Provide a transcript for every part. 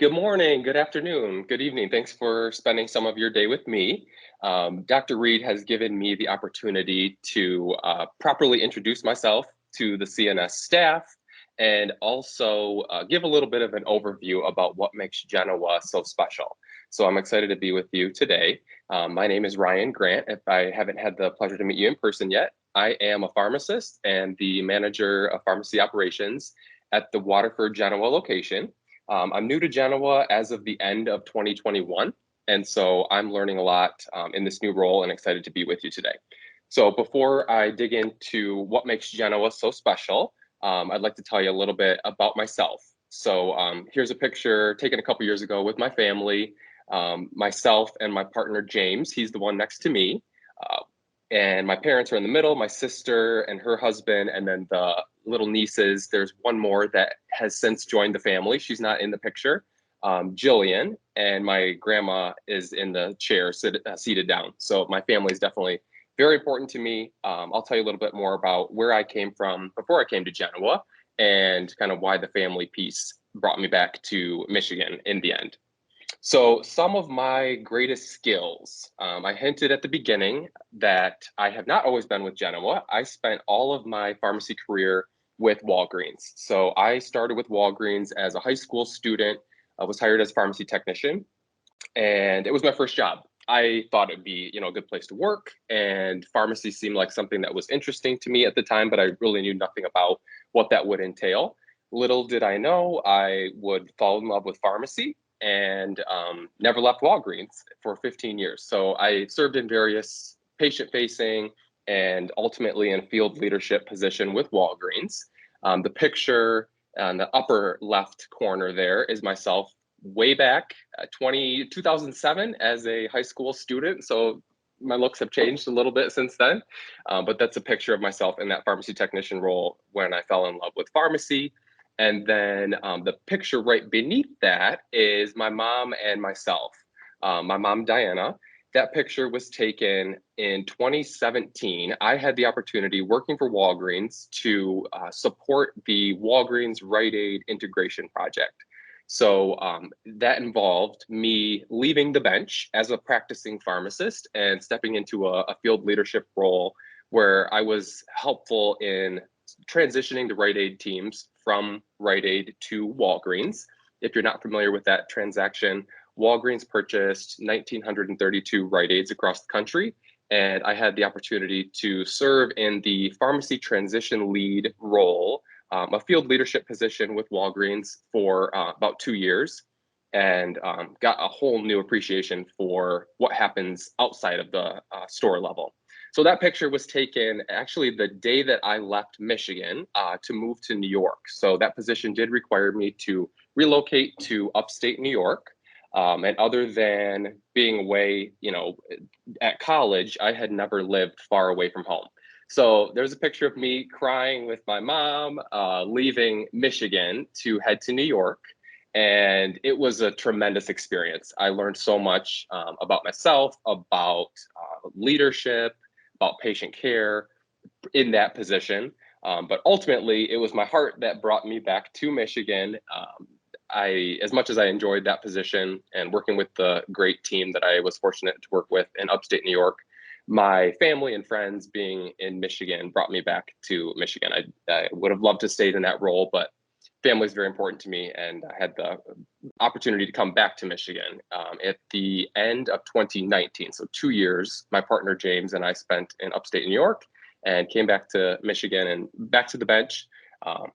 Good morning, good afternoon, good evening. Thanks for spending some of your day with me. Dr. Reed has given me the opportunity to properly introduce myself to the CNS staff and also give a little bit of an overview about what makes Genoa so special. So I'm excited to be with you today. My name is Ryan Grant. If I haven't had the pleasure to meet you in person yet, I am a pharmacist and the manager of pharmacy operations at the Waterford Genoa location. I'm new to Genoa as of the end of 2021, and so I'm learning a lot in this new role and excited to be with you today. So before I dig into what makes Genoa so special, I'd like to tell you a little bit about myself. So here's a picture taken a couple years ago with my family, myself and my partner James. He's the one next to me. And my parents are in the middle, my sister and her husband, and then the little nieces. There's one more that has since joined the family. She's not in the picture, Jillian, and my grandma is in the chair seated down. So my family is definitely very important to me. I'll tell you a little bit more about where I came from before I came to Genoa and kind of why the family piece brought me back to Michigan in the end. So some of my greatest skills, I hinted at the beginning that I have not always been with Genoa. I spent all of my pharmacy career with Walgreens. So I started with Walgreens as a high school student. I was hired as a pharmacy technician, and it was my first job. I thought it'd be, a good place to work, and pharmacy seemed like something that was interesting to me at the time, but I really knew nothing about what that would entail. Little did I know I would fall in love with pharmacy and never left Walgreens for 15 years. So I served in various patient-facing and ultimately in a field leadership position with Walgreens. The picture on the upper left corner there is myself way back 2007 as a high school student. So my looks have changed a little bit since then, but that's a picture of myself in that pharmacy technician role when I fell in love with pharmacy. And then the picture right beneath that is my mom and myself. My mom, Diana. That picture was taken in 2017. I had the opportunity working for Walgreens to support the Walgreens Rite Aid integration project. So that involved me leaving the bench as a practicing pharmacist and stepping into a field leadership role where I was helpful in transitioning the Rite Aid teams from Rite Aid to Walgreens. If you're not familiar with that transaction, Walgreens purchased 1,932 Rite Aids across the country, and I had the opportunity to serve in the pharmacy transition lead role, a field leadership position with Walgreens for about 2 years, and got a whole new appreciation for what happens outside of the store level. So that picture was taken actually the day that I left Michigan to move to New York. So that position did require me to relocate to upstate New York. And other than being away, at college, I had never lived far away from home. So there's a picture of me crying with my mom, leaving Michigan to head to New York. And it was a tremendous experience. I learned so much about myself, about leadership, about patient care in that position. But ultimately, it was my heart that brought me back to Michigan. As much as I enjoyed that position and working with the great team that I was fortunate to work with in upstate New York, my family and friends being in Michigan brought me back to Michigan. I would have loved to stay in that role, but family is very important to me, and I had the opportunity to come back to Michigan at the end of 2019. So 2 years, my partner James and I spent in upstate New York, and came back to Michigan and back to the bench.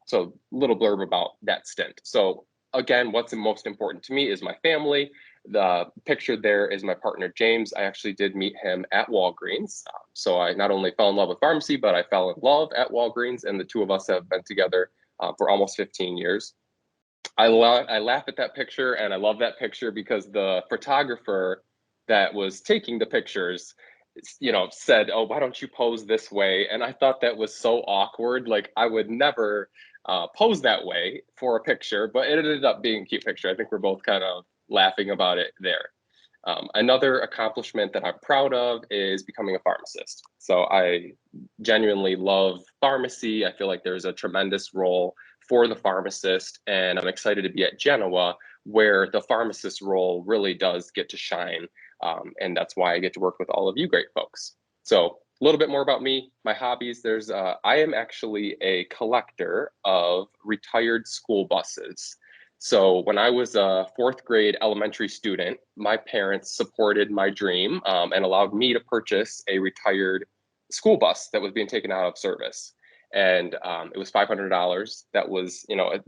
So a little blurb about that stint. So again, what's most important to me is my family. The picture there is my partner James. I actually did meet him at Walgreens. So I not only fell in love with pharmacy, but I fell in love at Walgreens, and the two of us have been together for almost 15 years. I laugh at that picture, and I love that picture because the photographer that was taking the pictures, said, "Oh, why don't you pose this way?" And I thought that was so awkward. Like I would never pose that way for a picture, but it ended up being a cute picture. I think we're both kind of laughing about it there. Another accomplishment that I'm proud of is becoming a pharmacist. So I genuinely love pharmacy. I feel like there's a tremendous role for the pharmacist, and I'm excited to be at Genoa where the pharmacist role really does get to shine. And that's why I get to work with all of you great folks. So a little bit more about me, my hobbies. I am actually a collector of retired school buses. So when I was a fourth grade elementary student, my parents supported my dream and allowed me to purchase a retired school bus that was being taken out of service. And it was $500. That was, a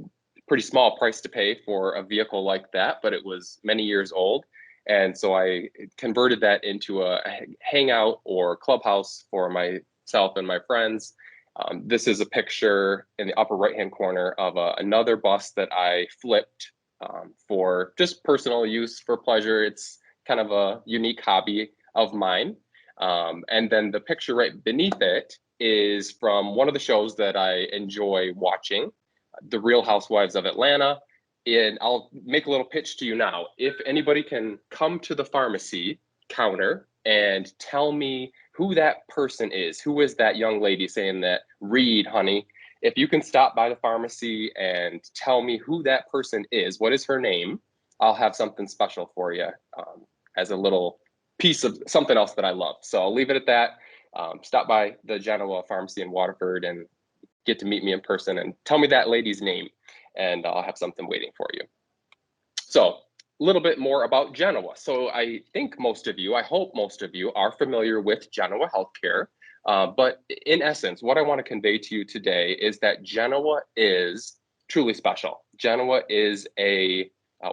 pretty small price to pay for a vehicle like that, but it was many years old. And so I converted that into a hangout or clubhouse for myself and my friends. This is a picture in the upper right-hand corner of another bus that I flipped for just personal use for pleasure. It's kind of a unique hobby of mine. And then the picture right beneath it is from one of the shows that I enjoy watching, The Real Housewives of Atlanta. And I'll make a little pitch to you now. If anybody can come to the pharmacy counter and tell me who that person is, who is that young lady saying that, Reed, honey, if you can stop by the pharmacy and tell me who that person is, what is her name, I'll have something special for you as a little piece of something else that I love. So I'll leave it at that. Stop by the Genoa pharmacy in Waterford and get to meet me in person and tell me that lady's name, and I'll have something waiting for you. So a little bit more about Genoa. So I hope most of you are familiar with Genoa Healthcare. But in essence, what I want to convey to you today is that Genoa is truly special. Genoa is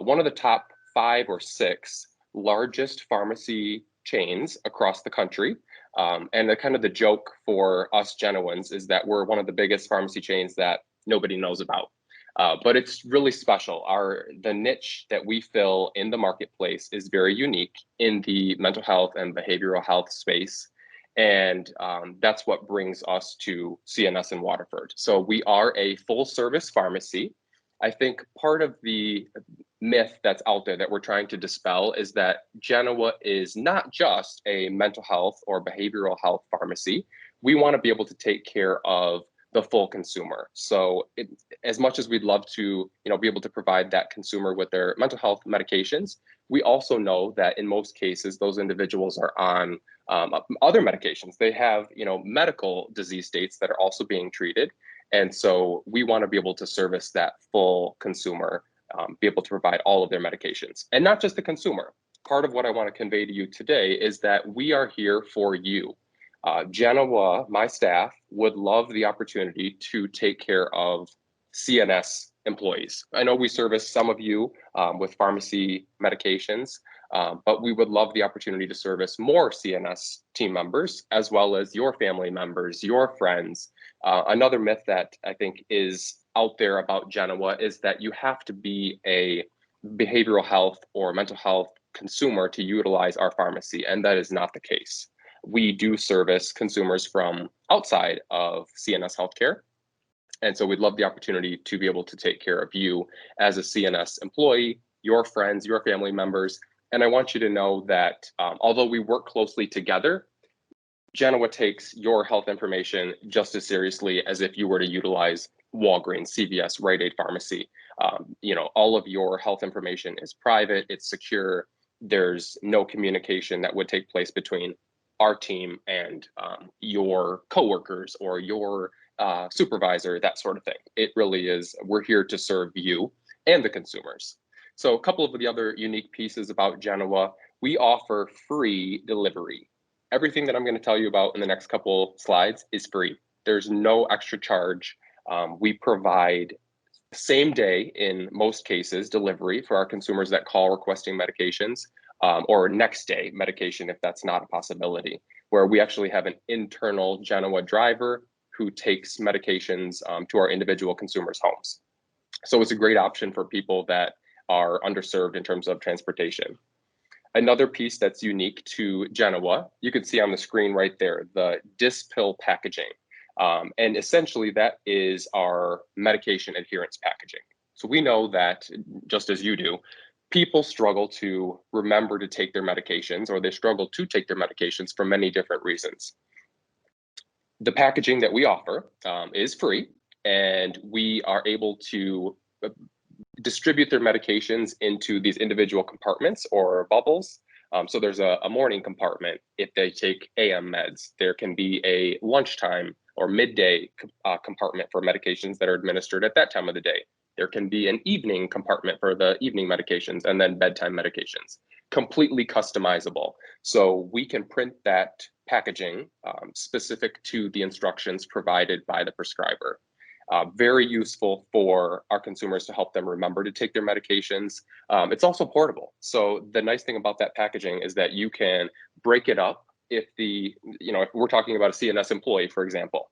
one of the top 5 or 6 largest pharmacy chains across the country. And the joke for us Genoans is that we're one of the biggest pharmacy chains that nobody knows about. But it's really special. The niche that we fill in the marketplace is very unique in the mental health and behavioral health space. And that's what brings us to CNS in Waterford. So we are a full service pharmacy. I think part of the myth that's out there that we're trying to dispel is that Genoa is not just a mental health or behavioral health pharmacy. We want to be able to take care of the full consumer. So as much as we'd love to, be able to provide that consumer with their mental health medications, we also know that in most cases, those individuals are on other medications. They have, medical disease states that are also being treated. And so we want to be able to service that full consumer, be able to provide all of their medications, and not just the consumer. Part of what I want to convey to you today is that we are here for you. Genoa, my staff, would love the opportunity to take care of CNS employees. I know we service some of you with pharmacy medications, but we would love the opportunity to service more CNS team members, as well as your family members, your friends. Another myth that I think is out there about Genoa is that you have to be a behavioral health or mental health consumer to utilize our pharmacy, and that is not the case. We do service consumers from outside of CNS healthcare. And so we'd love the opportunity to be able to take care of you as a CNS employee, your friends, your family members. And I want you to know that although we work closely together, Genoa takes your health information just as seriously as if you were to utilize Walgreens, CVS, Rite Aid Pharmacy. All of your health information is private, it's secure. There's no communication that would take place between our team and your coworkers or your supervisor, that sort of thing. It really is, we're here to serve you and the consumers. So a couple of the other unique pieces about Genoa, we offer free delivery. Everything that I'm going to tell you about in the next couple slides is free. There's no extra charge. We provide same day, in most cases, delivery for our consumers that call requesting medications, or next day medication if that's not a possibility, where we actually have an internal Genoa driver who takes medications to our individual consumers' homes. So it's a great option for people that are underserved in terms of transportation. Another piece that's unique to Genoa, you can see on the screen right there, the Dispill packaging. And essentially that is our medication adherence packaging. So we know that, just as you do, people struggle to remember to take their medications, or they struggle to take their medications for many different reasons. The packaging that we offer is free, and we are able to distribute their medications into these individual compartments or bubbles. So there's a morning compartment if they take AM meds. There can be a lunchtime or midday compartment for medications that are administered at that time of the day. There can be an evening compartment for the evening medications, and then bedtime medications. Completely customizable. So we can print that packaging specific to the instructions provided by the prescriber. Very useful for our consumers to help them remember to take their medications. It's also portable. So the nice thing about that packaging is that you can break it up if if we're talking about a CNS employee, for example.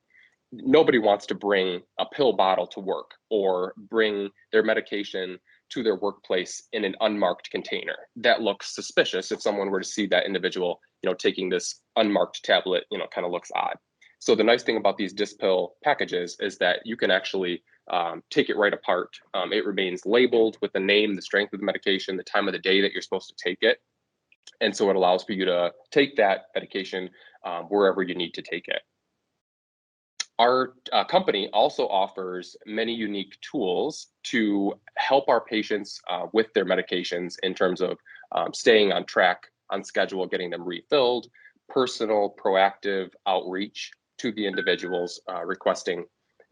Nobody wants to bring a pill bottle to work or bring their medication to their workplace in an unmarked container. That looks suspicious. If someone were to see that individual, taking this unmarked tablet, kind of looks odd. So the nice thing about these Dispill packages is that you can actually take it right apart. It remains labeled with the name, the strength of the medication, the time of the day that you're supposed to take it. And so it allows for you to take that medication wherever you need to take it. Our company also offers many unique tools to help our patients with their medications in terms of staying on track, on schedule, getting them refilled, personal proactive outreach to the individuals requesting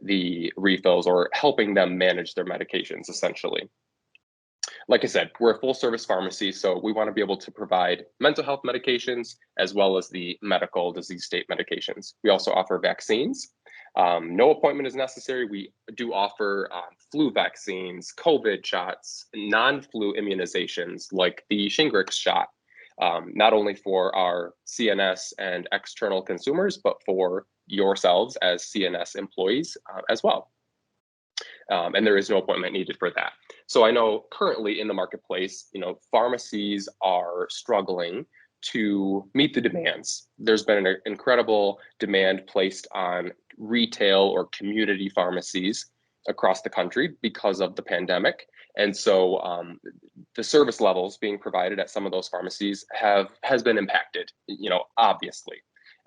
the refills or helping them manage their medications, essentially. Like I said, we're a full service pharmacy, so we want to be able to provide mental health medications as well as the medical disease state medications. We also offer vaccines. No appointment is necessary. We do offer flu vaccines, COVID shots, non-flu immunizations like the Shingrix shot, not only for our CNS and external consumers, but for yourselves as CNS employees as well. And there is no appointment needed for that. So I know currently in the marketplace, pharmacies are struggling to meet the demands. There's been an incredible demand placed on retail or community pharmacies across the country because of the pandemic. And so the service levels being provided at some of those pharmacies has been impacted, obviously.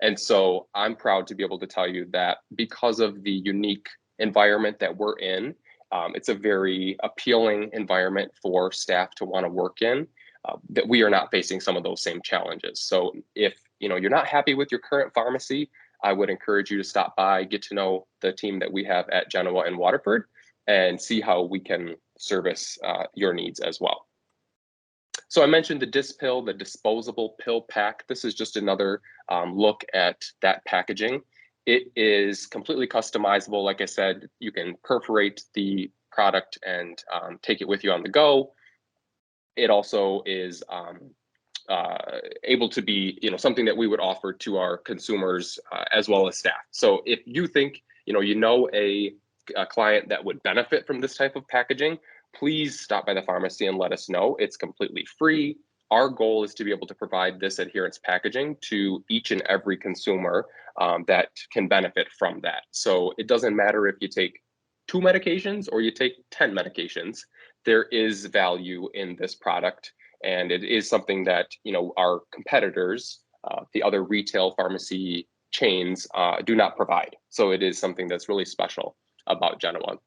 And so I'm proud to be able to tell you that because of the unique environment that we're in, it's a very appealing environment for staff to want to work in, that we are not facing some of those same challenges. So if you're not happy with your current pharmacy, I would encourage you to stop by, get to know the team that we have at Genoa and Waterford, and see how we can service your needs as well. So I mentioned the Dispill, the disposable pill pack. This is just another look at that packaging. It is completely customizable. Like I said, you can perforate the product and take it with you on the go. It also is able to be, something that we would offer to our consumers as well as staff. So if you think, a client that would benefit from this type of packaging, please stop by the pharmacy and let us know. It's completely free. Our goal is to be able to provide this adherence packaging to each and every consumer that can benefit from that. So it doesn't matter if you take 2 medications or you take 10 medications, there is value in this product. And it is something that, our competitors, the other retail pharmacy chains do not provide. So it is something that's really special about Genoa.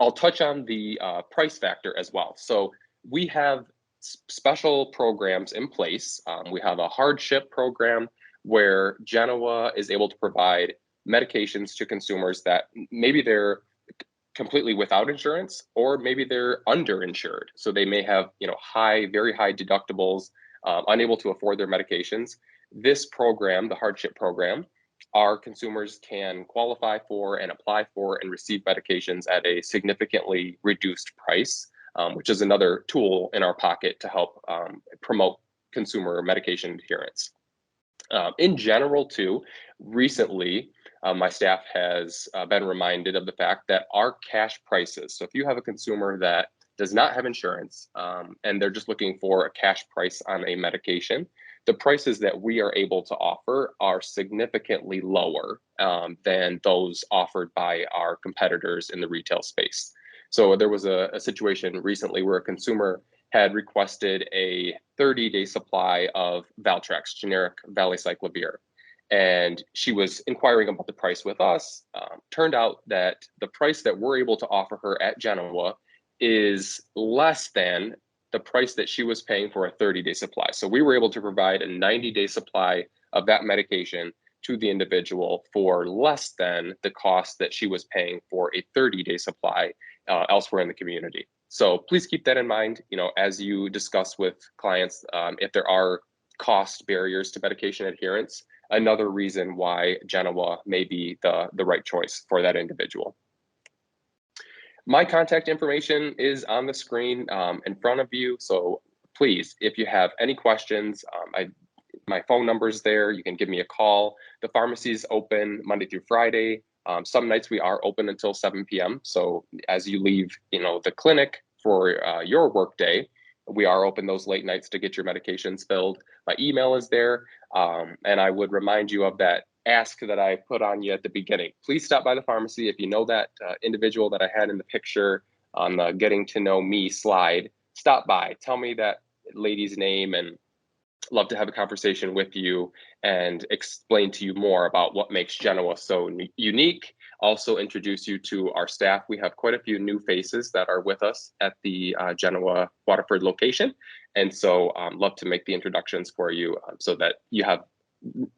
I'll touch on the price factor as well. So we have special programs in place. We have a hardship program where Genoa is able to provide medications to consumers that maybe they're completely without insurance, or maybe they're underinsured. So they may have, very high deductibles, unable to afford their medications. This program, the hardship program, our consumers can qualify for and apply for and receive medications at a significantly reduced price, which is another tool in our pocket to help promote consumer medication adherence. In general, too, recently, my staff has been reminded of the fact that our cash prices, so if you have a consumer that does not have insurance and they're just looking for a cash price on a medication, the prices that we are able to offer are significantly lower than those offered by our competitors in the retail space. So there was a situation recently where a consumer had requested a 30-day supply of Valtrex, generic valacyclovir. And she was inquiring about the price with us. Turned out that the price that we're able to offer her at Genoa is less than the price that she was paying for a 30-day supply. So we were able to provide a 90-day supply of that medication to the individual for less than the cost that she was paying for a 30-day supply elsewhere in the community. So please keep that in mind, as you discuss with clients, if there are cost barriers to medication adherence, another reason why Genoa may be the right choice for that individual. My contact information is on the screen in front of you. So please, if you have any questions, my phone number is there. You can give me a call. The pharmacy is open Monday through Friday. Some nights we are open until 7 p.m. So as you leave, the clinic for your work day, we are open those late nights to get your medications filled. My email is there. And I would remind you of that ask that I put on you at the beginning. Please stop by the pharmacy. If you know that individual that I had in the picture on the getting to know me slide, stop by, tell me that lady's name, and love to have a conversation with you and explain to you more about what makes Genoa so unique. Also introduce you to our staff. We have quite a few new faces that are with us at the Genoa Waterford location. And so love to make the introductions for you so that you have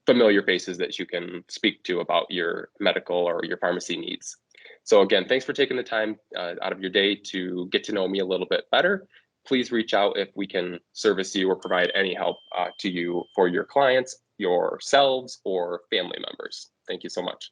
familiar faces that you can speak to about your medical or your pharmacy needs. So again, thanks for taking the time out of your day to get to know me a little bit better. Please reach out if we can service you or provide any help to you for your clients, yourselves, or family members. Thank you so much.